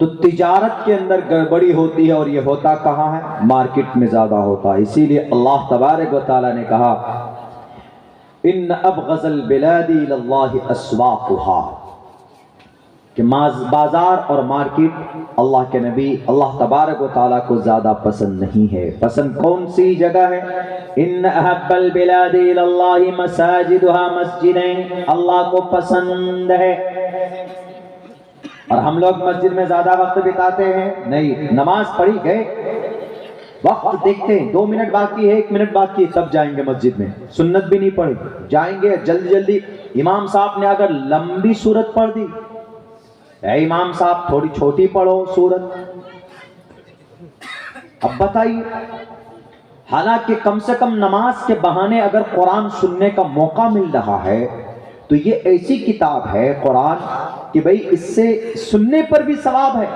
تو تجارت کے اندر گڑبڑی ہوتی ہے، اور یہ ہوتا کہاں ہے؟ مارکیٹ میں زیادہ ہوتا ہے۔ اسی لیے اللہ تبارک و تعالیٰ نے کہا ان ابغض البلاد الی اللہ اسواقها، کہ بازار اور مارکیٹ اللہ کے نبی اللہ تبارک و تعالیٰ کو زیادہ پسند نہیں ہے۔ پسند کون سی جگہ ہے؟ ان احب البلاد الی اللہ مساجدها، مسجدیں اللہ کو پسند ہے۔ اور ہم لوگ مسجد میں زیادہ وقت بتاتے ہیں؟ نہیں، نماز پڑھی گئے، وقت دیکھتے ہیں 2 منٹ باقی ہے، 1 منٹ باقی ہے، تب جائیں گے مسجد میں۔ سنت بھی نہیں پڑھی، جائیں گے جلدی جلدی۔ امام صاحب نے اگر لمبی سورت پڑھ دی، اے امام صاحب تھوڑی چھوٹی پڑھو سورت۔ اب بتائیے، حالانکہ کم سے کم نماز کے بہانے اگر قرآن سننے کا موقع مل رہا ہے تو یہ ایسی کتاب ہے قرآن کہ بھئی اس سے سننے پر بھی ثواب ہے۔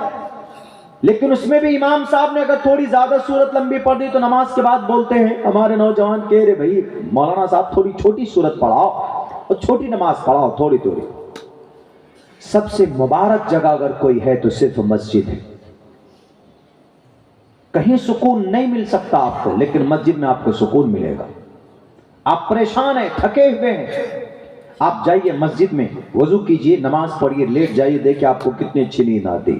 لیکن اس میں بھی امام صاحب نے اگر تھوڑی زیادہ سورت لمبی پڑھ دی تو نماز کے بعد بولتے ہیں، ہمارے نوجوان کہہ رہے بھئی مولانا صاحب تھوڑی چھوٹی سورت پڑھاؤ اور چھوٹی نماز پڑھاؤ تھوڑی تھوڑی۔ سب سے مبارک جگہ اگر کوئی ہے تو صرف مسجد ہے۔ کہیں سکون نہیں مل سکتا آپ کو، لیکن مسجد میں آپ کو سکون ملے گا۔ آپ پریشان ہیں، تھکے ہوئے ہیں، آپ جائیے مسجد میں، وضو کیجئے، نماز پڑھیے، لیٹ جائیے، دیکھیں آپ کو کتنی اچھی نیند آتی۔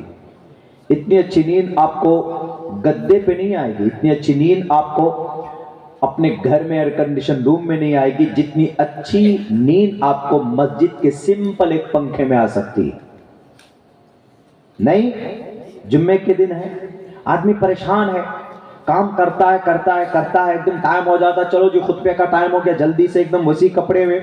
اتنی اچھی نیند آپ کو گدے پہ نہیں آئے گی، اتنی اچھی نیند آپ کو اپنے گھر میں ایئر کنڈیشن روم میں نہیں آئے گی، جتنی اچھی نیند آپ کو مسجد کے سمپل ایک پنکھے میں آ سکتی ہے۔ نہیں، جمعے کے دن ہے، آدمی پریشان ہے، کام کرتا ہے، ایک دم ٹائم ہو جاتا، چلو جی خطبے کا ٹائم ہو گیا، جلدی سے ایک دم وسیع کپڑے میں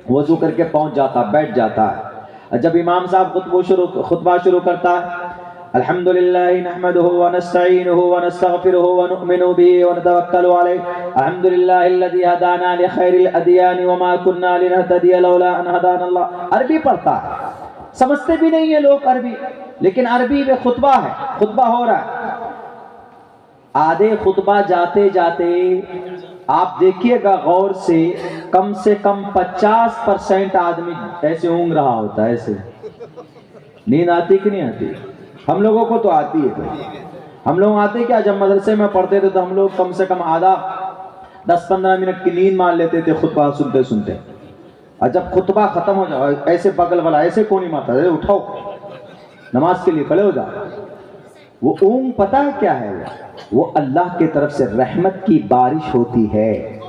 وضو کر کے پہنچ جاتا، بیٹھ جاتا ہے۔ جب امام صاحب خطبہ شروع کرتا ہے، الحمدللہ نحمدہ ونستعینہ ونستغفرہ ونؤمن بہ ونتوکل علیہ، الحمدللہ الذی ہدانا لخیر الادیان وما کننا لنہتدی لولا ان ہدانا اللہ۔ عربی پڑھتا ہے، سمجھتے بھی نہیں ہیں لوگ عربی، لیکن عربی میں خطبہ ہے، خطبہ ہو رہا ہے۔ آدھے خطبہ جاتے جاتے آپ دیکھیے گا غور سے کم 50% آدمی ایسے اونگ رہا ہوتا ہے، ایسے۔ نیند آتی کہ نہیں آتی؟ ہم لوگوں کو تو آتی ہے۔ ہم لوگ آتے کیا، جب مدرسے میں پڑھتے تھے تو ہم لوگ کم سے کم آدھا 10-15 منٹ کی نیند مان لیتے تھے خطبہ سنتے سنتے۔ اور جب خطبہ ختم ہو جائے ایسے بغل والا ایسے کونی ماتا ہے، اٹھاؤ نماز کے لیے کھڑے ہو جاؤ۔ وہ اونگ پتہ ہے کیا ہے؟ وہ اللہ کی طرف سے رحمت کی بارش ہوتی ہے،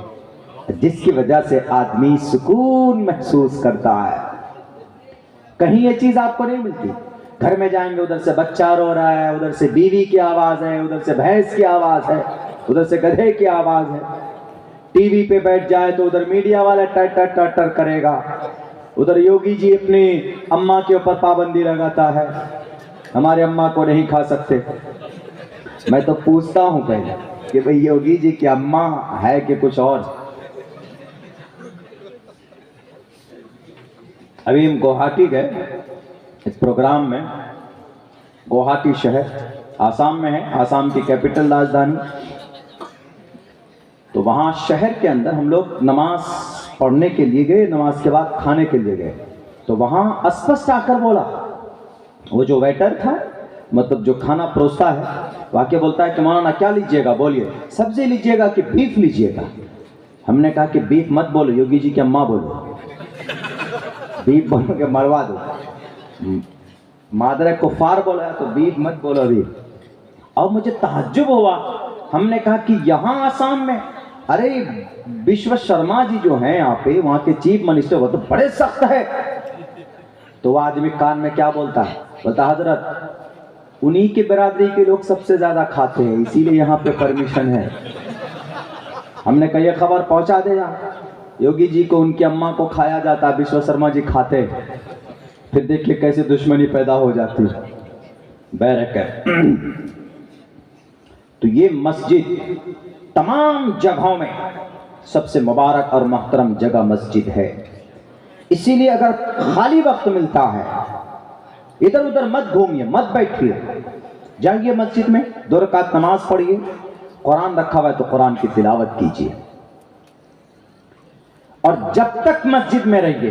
جس کی وجہ سے آدمی سکون محسوس کرتا ہے۔ کہیں یہ چیز آپ کو نہیں ملتی۔ گھر میں جائیں گے، ادھر سے بچہ رو رہا ہے، ادھر سے بیوی کی آواز ہے، ادھر سے بھینس کی آواز ہے، ادھر سے گدھے کی آواز ہے۔ ٹی وی پہ بیٹھ جائے تو ادھر میڈیا والا ٹر ٹر ٹر ٹر کرے گا، ادھر یوگی جی اپنی اماں کے اوپر پابندی لگاتا ہے، ہمارے اماں کو نہیں کھا سکتے۔ میں تو پوچھتا ہوں پہلے کہ بھئی یوگی جی کی اماں ہے کہ کچھ اور؟ ابھی ہم گوہاٹی گئے اس پروگرام میں۔ گوہاٹی شہر آسام میں ہے، آسام کی کیپٹل راجدھانی۔ تو وہاں شہر کے اندر ہم لوگ نماز پڑھنے کے لیے گئے، نماز کے بعد کھانے کے لیے گئے۔ تو وہاں اسپشٹ آ کر بولا، وہ جو ویٹر تھا، مطلب جو کھانا پروستا ہے، واقع بولتا ہے کہ مولانا کیا لیجئے گا؟ بولیے۔ سبزی لیجئے گا کہ بیف لیجئے گا؟ ہم نے کہا کہ بیف مت بولو، یوگی جی کی اماں بولو، بیف بولو کہ مروا دو۔ مادر کفار بولا تو بیف مت بولو ابھی۔ اور مجھے تعجب ہوا، ہم نے کہا کہ یہاں آسام میں، ارے وشوا شرما جی جو ہیں یہاں پہ، وہاں کے چیف منسٹر، وہ تو بڑے سخت ہے۔ تو وہ آدمی کان میں کیا بولتا ہے؟ بولتا حضرت انہی کی برادری کے لوگ سب سے زیادہ کھاتے ہیں، اسی لیے یہاں پہ پرمیشن ہے۔ ہم نے کہا یہ خبر پہنچا دے جا یوگی جی کو، ان کی اماں کو کھایا جاتا، وشوا شرما جی کھاتے، پھر دیکھیے کیسے دشمنی پیدا ہو جاتی۔ بیرک ہے۔ تو یہ مسجد تمام جگہوں میں سب سے مبارک اور محترم جگہ مسجد ہے۔ اسی لیے اگر خالی وقت ملتا ہے ادھر ادھر مت گھومیے، مت بیٹھیے، جائیے مسجد میں 2 رکعت نماز پڑھیے، قرآن رکھا ہوا ہے تو قرآن کی تلاوت کیجیے۔ اور جب تک مسجد میں رہیے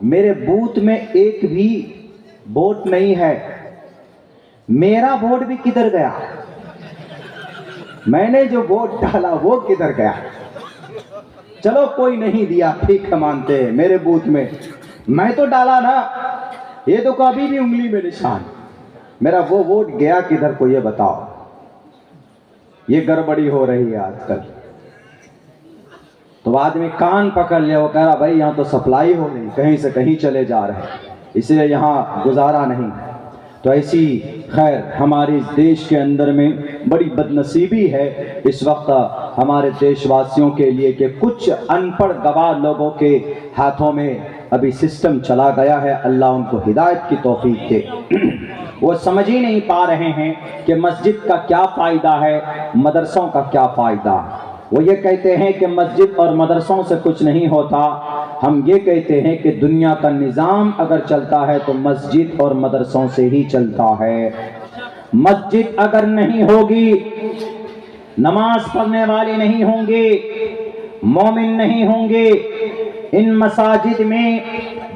میرے بوتھ میں ایک بھی ووٹ نہیں ہے، میرا ووٹ بھی کدھر گیا؟ میں نے جو ووٹ ڈالا وہ کدھر گیا؟ چلو کوئی نہیں دیا، ٹھیک ہے مانتے ہیں، میرے بوتھ میں تو ڈالا نا، یہ تو کبھی بھی انگلی میں نشان، میرا وہ ووٹ گیا کدھر کو یہ بتاؤ۔ یہ گڑبڑی ہو رہی ہے آج کل۔ تو آدمی کان پکڑ لیا، وہ کہہ رہا بھائی یہاں تو سپلائی ہو نہیں، کہیں سے کہیں چلے جا رہے ہیں، اس لیے یہاں گزارا نہیں۔ تو ایسی خیر ہمارے دیش کے اندر میں بڑی بدنصیبی ہے اس وقت ہمارے دیش واسیوں کے لیے کہ کچھ ان پڑھ گواہ لوگوں کے ہاتھوں میں ابھی سسٹم چلا گیا ہے، اللہ ان کو ہدایت کی توفیق دے۔ وہ سمجھ ہی نہیں پا رہے ہیں کہ مسجد کا کیا فائدہ ہے، مدرسوں کا کیا فائدہ۔ وہ یہ کہتے ہیں کہ مسجد اور مدرسوں سے کچھ نہیں ہوتا، ہم یہ کہتے ہیں کہ دنیا کا نظام اگر چلتا ہے تو مسجد اور مدرسوں سے ہی چلتا ہے۔ مسجد اگر نہیں ہوگی، نماز پڑھنے والے نہیں ہوں گے، مومن نہیں ہوں گے، ان مساجد میں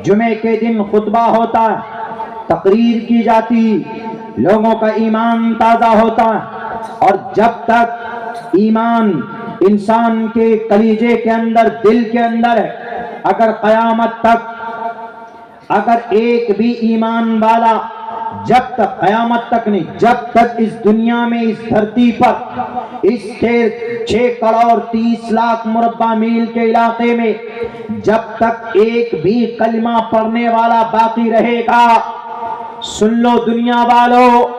جمعے کے دن خطبہ ہوتا، تقریر کی جاتی، لوگوں کا ایمان تازہ ہوتا، اور جب تک ایمان انسان کے کلیجے کے اندر، دل کے اندر ہے، اگر قیامت تک اگر ایک بھی ایمان والا جب تک قیامت تک نہیں، جب تک اس دنیا میں اس دھرتی پر اس 6 کروڑ 30 لاکھ مربع میل کے علاقے میں جب تک ایک بھی کلمہ پڑھنے والا باقی رہے گا، سن لو دنیا والوں،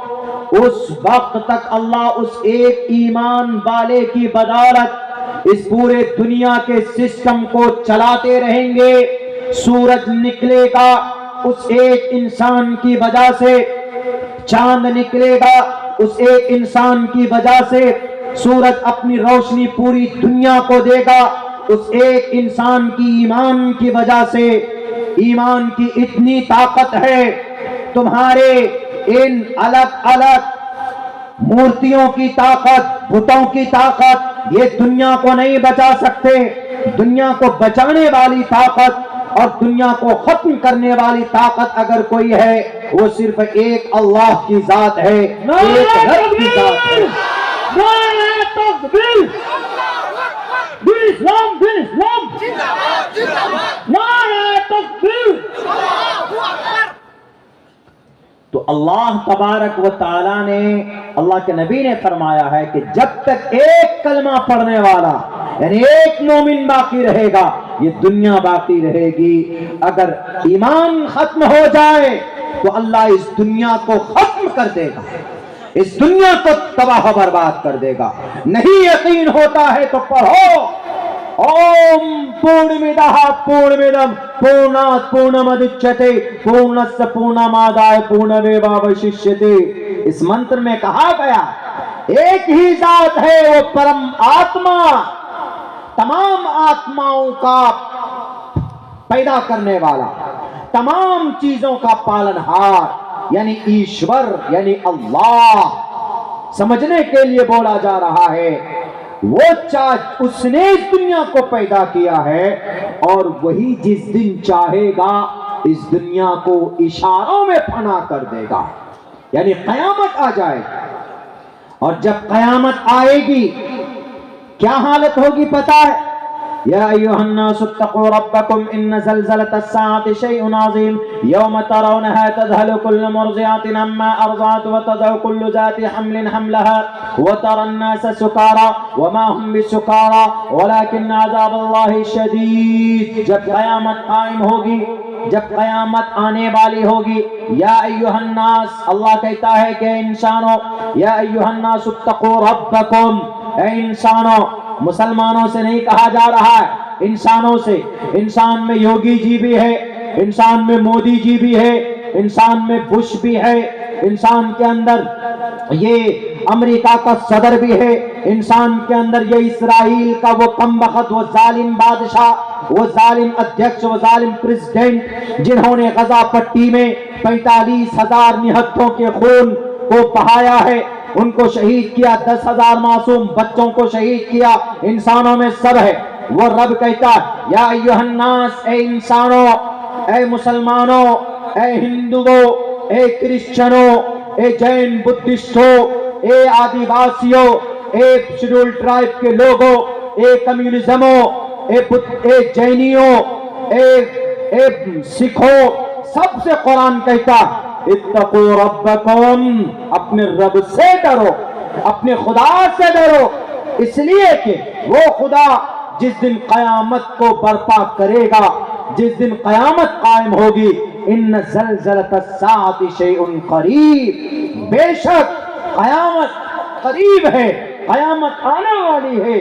اس وقت تک اللہ اس ایک ایمان والے کی بدولت اس پورے دنیا کے سسٹم کو چلاتے رہیں گے۔ سورج نکلے گا اس ایک انسان کی وجہ سے، چاند نکلے گا اس ایک انسان کی وجہ سے، سورج اپنی روشنی پوری دنیا کو دے گا اس ایک انسان کی ایمان کی وجہ سے۔ ایمان کی اتنی طاقت ہے، تمہارے ان الگ الگ مورتیوں کی طاقت، بتوں کی طاقت یہ دنیا کو نہیں بچا سکتے۔ دنیا کو بچانے والی طاقت اور دنیا کو ختم کرنے والی طاقت اگر کوئی ہے وہ صرف ایک اللہ کی ذات ہے، ایک رب کی ذات ہے۔ نعرہ تکبیر، دین اسلام، دین اسلام، نعرہ تکبیر۔ تو اللہ تبارک و تعالیٰ نے، اللہ کے نبی نے فرمایا ہے کہ جب تک ایک کلمہ پڑھنے والا یعنی ایک مومن باقی رہے گا یہ دنیا باقی رہے گی۔ اگر ایمان ختم ہو جائے تو اللہ اس دنیا کو ختم کر دے گا، اس دنیا کو تباہ و برباد کر دے گا۔ نہیں یقین ہوتا ہے تو پڑھو اوم پورنمدہ پورنمدم پورنات پورنمدچتے پورنس پورنمادائے پورنمیواوششیتے۔ اس منتر میں کہا گیا ایک ہی ذات ہے، وہ پرم آتما، تمام آتماؤں کا پیدا کرنے والا، تمام چیزوں کا پالنہار، یعنی ایشور، یعنی اللہ۔ سمجھنے کے لیے بولا جا رہا ہے وہ اس نے اس دنیا کو پیدا کیا ہے اور وہی جس دن چاہے گا اس دنیا کو اشاروں میں فنا کر دے گا، یعنی قیامت آ جائے گی۔ اور جب قیامت آئے گی کیا حالت ہوگی پتہ ہے؟ یا ایھا الناس اتقوا ربکم ان زلزلۃ الساعۃ شیء عظیم یوم ترونها تذهل كل مرضعۃ عما ارضعت وتضع كل ذات حمل حملها وترى الناس سکارى وما هم بسکارى ولكن عذاب الله شدید۔ جب قیامت قائم ہوگی، جب قیامت آنے والی ہوگی، یا ایھا الناس، اللہ کہتا ہے کہ انسانوں، یا ایھا الناس اتقوا ربکم، اے انسانوں، مسلمانوں سے نہیں کہا جا رہا ہے، انسانوں سے۔ انسان میں یوگی جی بھی ہے، انسان میں مودی جی بھی ہے، انسان میں بش بھی ہے، انسان کے اندر یہ امریکہ کا صدر بھی ہے، انسان کے اندر یہ اسرائیل کا وہ کمبخت، وہ ظالم بادشاہ، وہ ظالم ادھیکش، وہ ظالم پریزیڈنٹ جنہوں نے غزہ پٹی میں 45,000 نہتوں کے خون کو بہایا ہے، ان کو شہید کیا، 10,000 معصوم بچوں کو شہید کیا، انسانوں میں سب ہے۔ وہ رب کہتا ہے یا ایھا الناس، اے انسانوں، اے مسلمانوں، اے ہندوؤں، اے کرسچنوں، اے جین بدھسٹوں، اے آدیواسیوں، اے شیڈول ٹرائب کے لوگوں، اے کمیونزموں، اے جینیوں، اے سکھوں، سب سے قرآن کہتا اتقوا ربکم، اپنے رب سے ڈرو، اپنے خدا سے ڈرو، اس لیے کہ وہ خدا جس دن قیامت کو برپا کرے گا، جس دن قیامت قائم ہوگی، ان زلزلۃ الساعۃ شیء قریب، بے شک قیامت قریب ہے، قیامت آنے والی ہے۔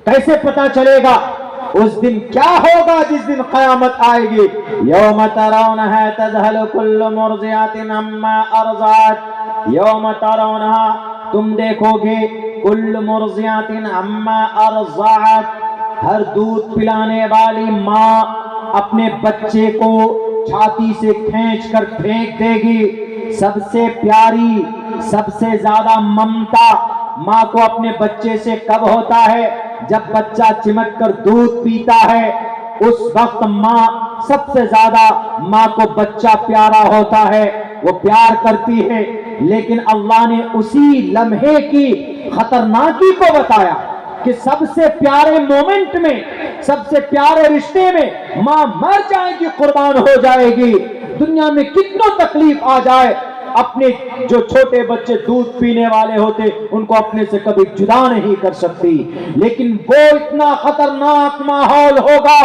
کیسے پتا چلے گا؟ اس دن کیا ہوگا جس دن قیامت آئے گی؟ یوم ترونها تذہل کل مرضعۃ عما ارضعت، یوم ترونها، تم دیکھو گے، کل مرضعۃ عما ارضعت، ہر دودھ پلانے والی ماں اپنے بچے کو چھاتی سے کھینچ کر پھینک دے گی۔ سب سے پیاری، سب سے زیادہ ممتا ماں کو اپنے بچے سے کب ہوتا ہے؟ جب بچہ چمٹ کر دودھ پیتا ہے، اس وقت ماں سب سے زیادہ، ماں کو بچہ پیارا ہوتا ہے، وہ پیار کرتی ہے۔ لیکن اللہ نے اسی لمحے کی خطرناکی کو بتایا کہ سب سے پیارے مومنٹ میں، سب سے پیارے رشتے میں ماں مر جائے گی، قربان ہو جائے گی۔ دنیا میں کتنوں تکلیف آ جائے، اپنے جو چھوٹے بچے دودھ پینے والے ہوتے ان کو اپنے سے کبھی جدا نہیں کر سکتی، لیکن وہ اتنا خطرناک ماحول ہوگا،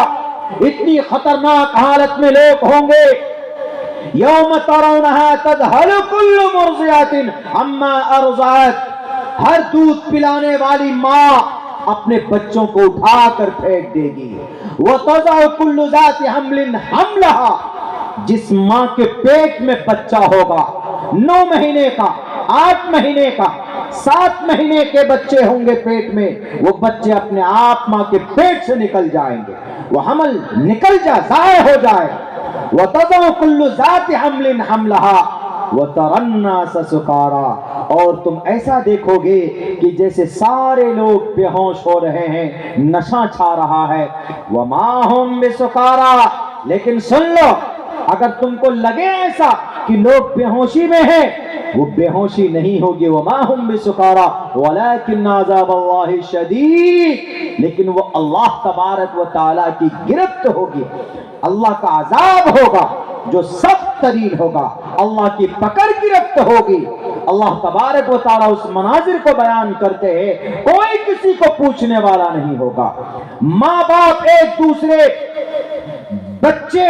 اتنی خطرناک حالت میں لوگ ہوں گے۔ یوم ترونها تذہل کل مرضعۃ عما ارضعت، ہر دودھ پلانے والی ماں اپنے بچوں کو اٹھا کر پھینک دے گی۔ وتضع کل ذات حمل حملها، جس ماں کے پیٹ میں بچہ ہوگا، 9 مہینے کا، 8 مہینے کا، 7 مہینے کے بچے ہوں گے پیٹ میں، وہ بچے اپنے آپ ماں کے پیٹ سے نکل جائیں گے، وہ حمل نکل جائے، ضائع ہو جائے۔ وَتَضَعُ كُلُّ ذَاتِ حَمْلٍ حَمْلَهَا وَتَرَى النَّاسَ سُكَارَىٰ، اور تم ایسا دیکھو گے کہ جیسے سارے لوگ بے ہوش ہو رہے ہیں، نشہ چھا رہا ہے۔ وَمَا هُمْ بِسُكَارَىٰ، لیکن سن لو، اگر تم کو لگے ایسا کہ لوگ بے ہوشی میں ہیں، وہ بے ہوشی نہیں ہوگی۔ وَمَا هُمْ بِسُكَارَىٰ وَلَٰكِنَّ عَذَابَ اللَّهِ شَدِيدٌ، لیکن وہ اللہ تبارک و تعالیٰ کی گرفت ہوگی، اللہ کا عذاب ہوگا جو سخت ترین ہوگا، اللہ کی پکڑ گرفت ہوگی۔ اللہ تبارک و تعالیٰ اس مناظر کو بیان کرتے ہیں، کوئی کسی کو پوچھنے والا نہیں ہوگا۔ ماں باپ ایک دوسرے، بچے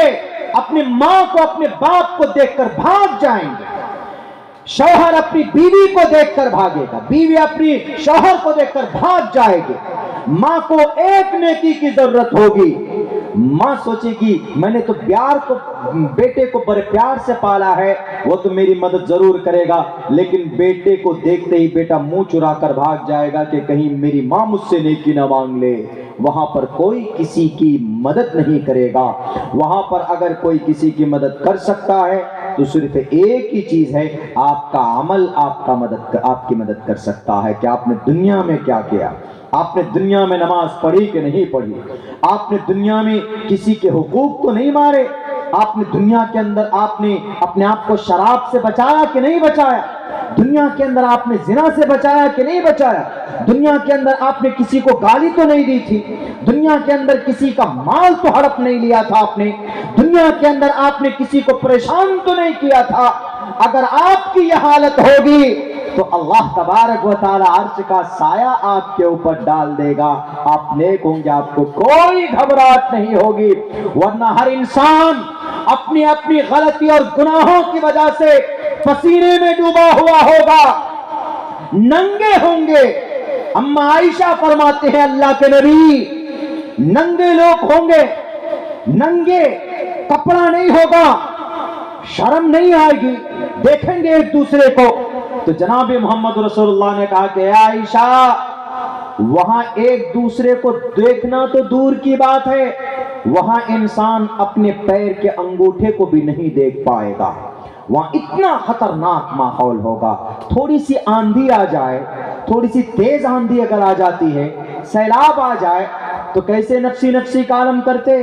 اپنی ماں کو، اپنے باپ کو دیکھ کر بھاگ جائیں گے، شوہر اپنی بیوی کو دیکھ کر بھاگے گا، بیوی اپنی شوہر کو دیکھ کر بھاگ جائے گی۔ ماں کو ایک نیکی کی ضرورت ہوگی، ماں سوچے گی میں نے تو بیٹے کو بڑے پیار سے پالا ہے، وہ تو میری مدد ضرور کرے گا، لیکن بیٹے کو دیکھتے ہی بیٹا منہ چرا کر بھاگ جائے گا کہ کہیں میری ماں مجھ سے نیکی نہ مانگ لے۔ وہاں پر کوئی کسی کی مدد نہیں کرے گا۔ وہاں پر اگر کوئی کسی کی مدد کر سکتا ہے تو صرف ایک ہی چیز ہے، آپ کا عمل آپ کی مدد کر سکتا ہے کہ آپ نے دنیا میں کیا کیا۔ آپ نے دنیا میں نماز پڑھی کہ نہیں پڑھی، آپ نے دنیا میں کسی کے حقوق تو نہیں مارے، آپ نے دنیا کے اندر آپ نے اپنے آپ کو شراب سے بچایا کہ نہیں بچایا، دنیا کے اندر آپ نے زنا سے بچایا کہ نہیں بچایا، دنیا کے اندر آپ نے کسی کو گالی تو نہیں دی تھی، دنیا کے اندر کسی کا مال تو ہڑپ نہیں لیا تھا آپ نے، دنیا کے اندر آپ نے کسی کو پریشان تو نہیں کیا تھا۔ اگر آپ کی یہ حالت ہوگی تو اللہ تبارک و تعالی عرش کا سایہ آپ کے اوپر ڈال دے گا، آپ نیک ہوں گے، آپ کو کوئی گھبراہٹ نہیں ہوگی۔ ورنہ ہر انسان اپنی اپنی غلطی اور گناہوں کی وجہ سے پسینے میں ڈوبا ہوا ہوگا، ننگے ہوں گے۔ اما عائشہ فرماتے ہیں اللہ کے نبی، ننگے لوگ ہوں گے، ننگے، کپڑا نہیں ہوگا، شرم نہیں آئے گی، دیکھیں گے ایک دوسرے کو۔ تو جناب محمد رسول اللہ نے کہا کہ اے عائشہ، وہاں ایک دوسرے کو دیکھنا تو دور کی بات ہے، وہاں انسان اپنے پیر کے انگوٹھے کو بھی نہیں دیکھ پائے گا، وہاں اتنا خطرناک ماحول ہوگا۔ تھوڑی سی آندھی آ جائے، تھوڑی سی تیز آندھی اگر آ جاتی ہے، سیلاب آ جائے تو کیسے نفسی کا عالم کرتے؟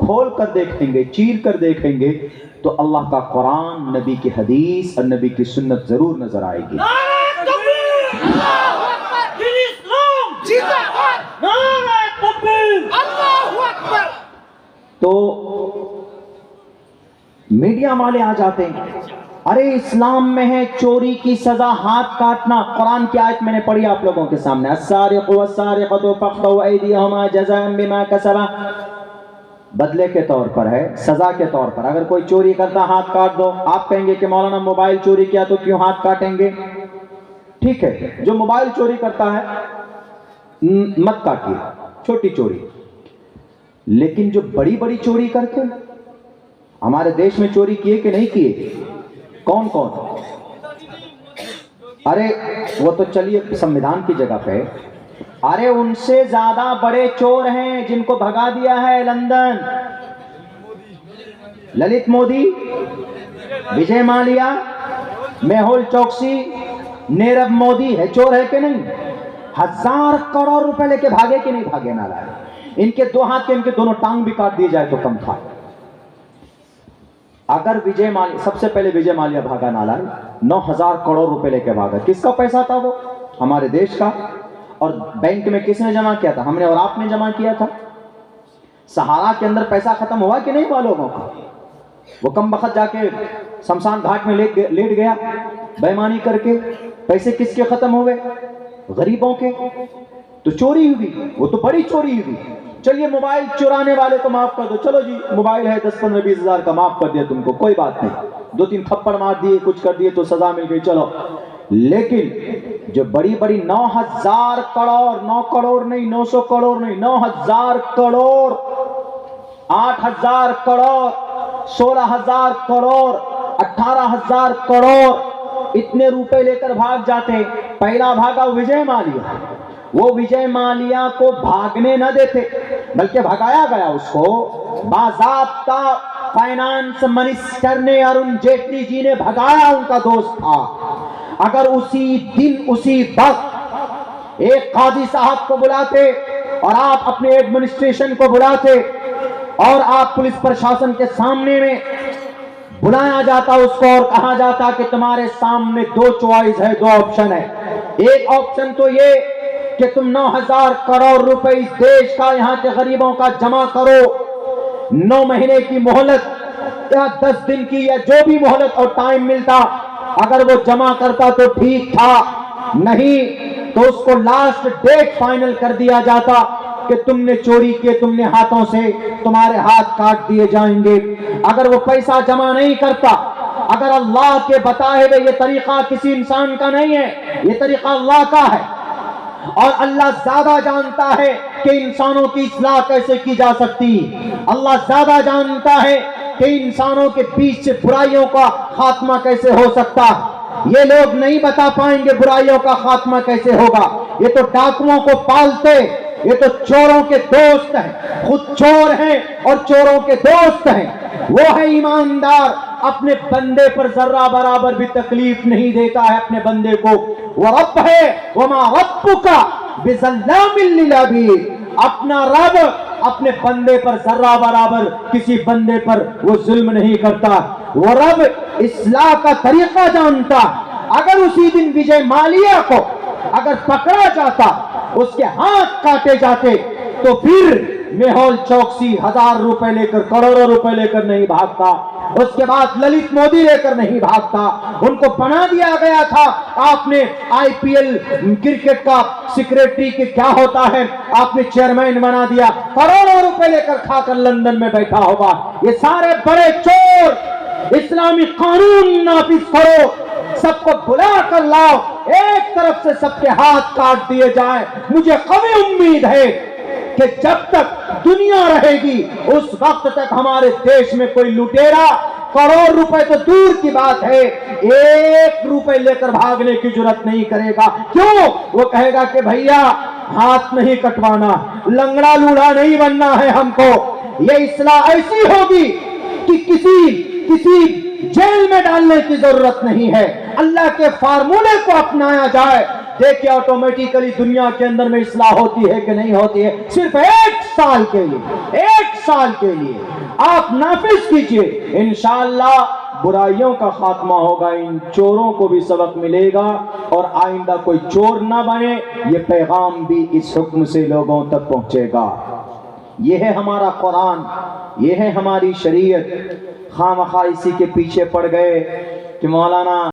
کھول کر دیکھیں گے, چیر کر دیکھیں گے تو اللہ کا قرآن, نبی کی حدیث اور نبی کی سنت ضرور نظر آئے گی. تو میڈیا والے آ جاتے ہیں, ارے اسلام میں ہے چوری کی سزا ہاتھ کاٹنا. قرآن کی آیت میں نے پڑھی آپ لوگوں کے سامنے, السارق والسارقۃ فاقطعوا ایدیہما جزاء بما کسبا, بدلے کے طور پر ہے, سزا کے طور پر. اگر کوئی چوری کرتا ہاتھ کاٹ دو. آپ کہیں گے کہ مولانا موبائل چوری کیا تو کیوں ہاتھ کاٹیں گے؟ ٹھیک ہے, جو موبائل چوری کرتا ہے مت کاٹیے, چھوٹی چوری. لیکن جو بڑی بڑی چوری کرتے, ہمارے دیش میں چوری کیے کہ نہیں کیے؟ کون کون؟ ارے وہ تو چلیے سنویدھان کی جگہ پہ, ارے ان سے زیادہ بڑے چور ہیں جن کو بھگا دیا ہے لندن. للت مودی, وجے مالیا, میہول چوکسی, نیرو مودی ہے, چور ہے کہ نہیں؟ 1000 کروڑ روپے لے کے بھاگے کہ نہیں بھاگے؟ نالا ہے. ان کے 2 ہاتھ کے ان کے دونوں ٹانگ بھی کاٹ دیے جائے تو کم تھا. اگر وجے مالیا, سب سے پہلے وجے مالیا بھاگا نالا, 9000 کروڑ روپے لے کے بھاگا. کس کا پیسہ تھا وہ؟ ہمارے دیش کا. اور بینک میں کس نے جمع کیا تھا؟ ہم نے اور آپ نے جمع کیا تھا. سہارا کے اندر پیسہ ختم ہوا کہ نہیں ہوا لوگوں کا؟ وہ کم بخت جا کے شمشان گھاٹ میں لیٹ گیا بےمانی کر کے. پیسے کس کے ختم ہوئے؟ غریبوں کے. تو چوری ہوئی, وہ تو بڑی چوری ہوئی. چلیے موبائل چرانے والے کو معاف کر دو, چلو جی موبائل ہے 10-15-20 ہزار کا معاف کر دیا تم کو, کوئی بات نہیں. 2-3 تھپڑ مار دیے, کچھ کر دیے تو سزا مل گئی, چلو. لیکن جو بڑی بڑی 9000 کروڑ, 9 کروڑ نہیں, 900 کروڑ نہیں, 9000 کروڑ, 8000 کروڑ, 16000 کروڑ, 18000 کروڑ, اتنے روپے لے کر بھاگ جاتے. پہلا بھاگا وجے مالیا. وہ وجے مالیا کو بھاگنے نہ دیتے بلکہ بھگایا گیا اس کو. باضابطہ فائنانس منسٹر نے, ارون جیٹلی جی نے بھگایا, ان کا دوست تھا. اگر اسی دن اسی وقت ایک قاضی صاحب کو بلاتے اور آپ اپنے ایڈمنسٹریشن کو بلاتے اور آپ پولیس پرشاسن کے سامنے میں بلایا جاتا اس کو اور کہا جاتا کہ تمہارے سامنے 2 چوائس ہے, 2 آپشن ہے. ایک آپشن تو یہ کہ تم 9000 کروڑ روپے اس دیش کا, یہاں کے غریبوں کا جمع کرو, 9 مہینے کی مہلت یا 10 دن کی یا جو بھی مہلت اور ٹائم ملتا, اگر وہ جمع کرتا تو ٹھیک تھا, نہیں تو اس کو لاسٹ ڈیٹ فائنل کر دیا جاتا کہ تم نے چوری کیے, تم نے ہاتھوں سے, تمہارے ہاتھ کاٹ دیے جائیں گے. اگر وہ پیسہ جمع نہیں کرتا, اگر اللہ کے بتائے ہوئے یہ طریقہ کسی انسان کا نہیں ہے, یہ طریقہ اللہ کا ہے, اور اللہ زیادہ جانتا ہے کہ انسانوں کی اصلاح کیسے کی جا سکتی. اللہ زیادہ جانتا ہے کہ انسانوں کے بیچ سے برائیوں کا خاتمہ کیسے ہو سکتا. یہ لوگ نہیں بتا پائیں گے برائیوں کا خاتمہ کیسے ہوگا. یہ تو ڈاکوؤں کو پالتے, یہ تو چوروں کے دوست ہیں, خود چور ہیں اور چوروں کے دوست ہیں. وہ ہے ایماندار, اپنے بندے پر ذرہ برابر بھی تکلیف نہیں دیتا ہے اپنے بندے کو. وہ رب ہے, وما ربک بظلام للعبید, اپنا رب اپنے بندے پر ذرہ برابر کسی بندے پر وہ ظلم نہیں کرتا. وہ رب اصلاح کا طریقہ جانتا. اگر اسی دن وجے مالیا کو اگر پکڑا جاتا, اس کے ہاتھ کاٹے جاتے, تو پھر میہول چوکسی 1000 روپے لے کر, کروڑوں روپے لے کر نہیں بھاگتا. اس کے بعد للت مودی لے کر نہیں بھاگتا. ان کو بنا دیا گیا تھا. آپ نے IPL کرکٹ کا سیکریٹری کے کیا ہوتا ہے, آپ نے چیئرمین بنا دیا, کروڑوں روپے لے کر کھا کر لندن میں بیٹھا ہوگا. یہ سارے بڑے چور, اسلامی قانون نافذ کرو, سب کو بلا کر لاؤ, ایک طرف سے سب کے ہاتھ کاٹ دیے جائیں. مجھے قوی امید ہے کہ جب تک دنیا رہے گی اس وقت تک ہمارے دیش میں کوئی لٹیرا کروڑ روپے تو دور کی بات ہے, 1 روپے لے کر بھاگنے کی جرات نہیں کرے گا. کیوں؟ وہ کہے گا کہ بھیا ہاتھ نہیں کٹوانا, لنگڑا لوڑا نہیں بننا ہے ہم کو. یہ اصلاح ایسی ہوگی کہ کسی جیل میں ڈالنے کی ضرورت نہیں ہے. اللہ کے فارمولے کو اپنایا جائے دیکھیں آٹومیٹیکلی دنیا کے اندر میں اصلاح ہوتی ہے کہ نہیں ہوتی ہے؟ صرف 1 سال کے لیے، 1 سال کے لیے آپ نافذ کیجئے، انشاءاللہ برائیوں کا خاتمہ ہوگا، ان چوروں کو بھی سبق ملے گا اور آئندہ کوئی چور نہ بنے، یہ پیغام بھی اس حکم سے لوگوں تک پہنچے گا۔ یہ ہے ہمارا قرآن، یہ ہے ہماری شریعت۔ خواہ مخواہ اسی کے پیچھے پڑ گئے کہ مولانا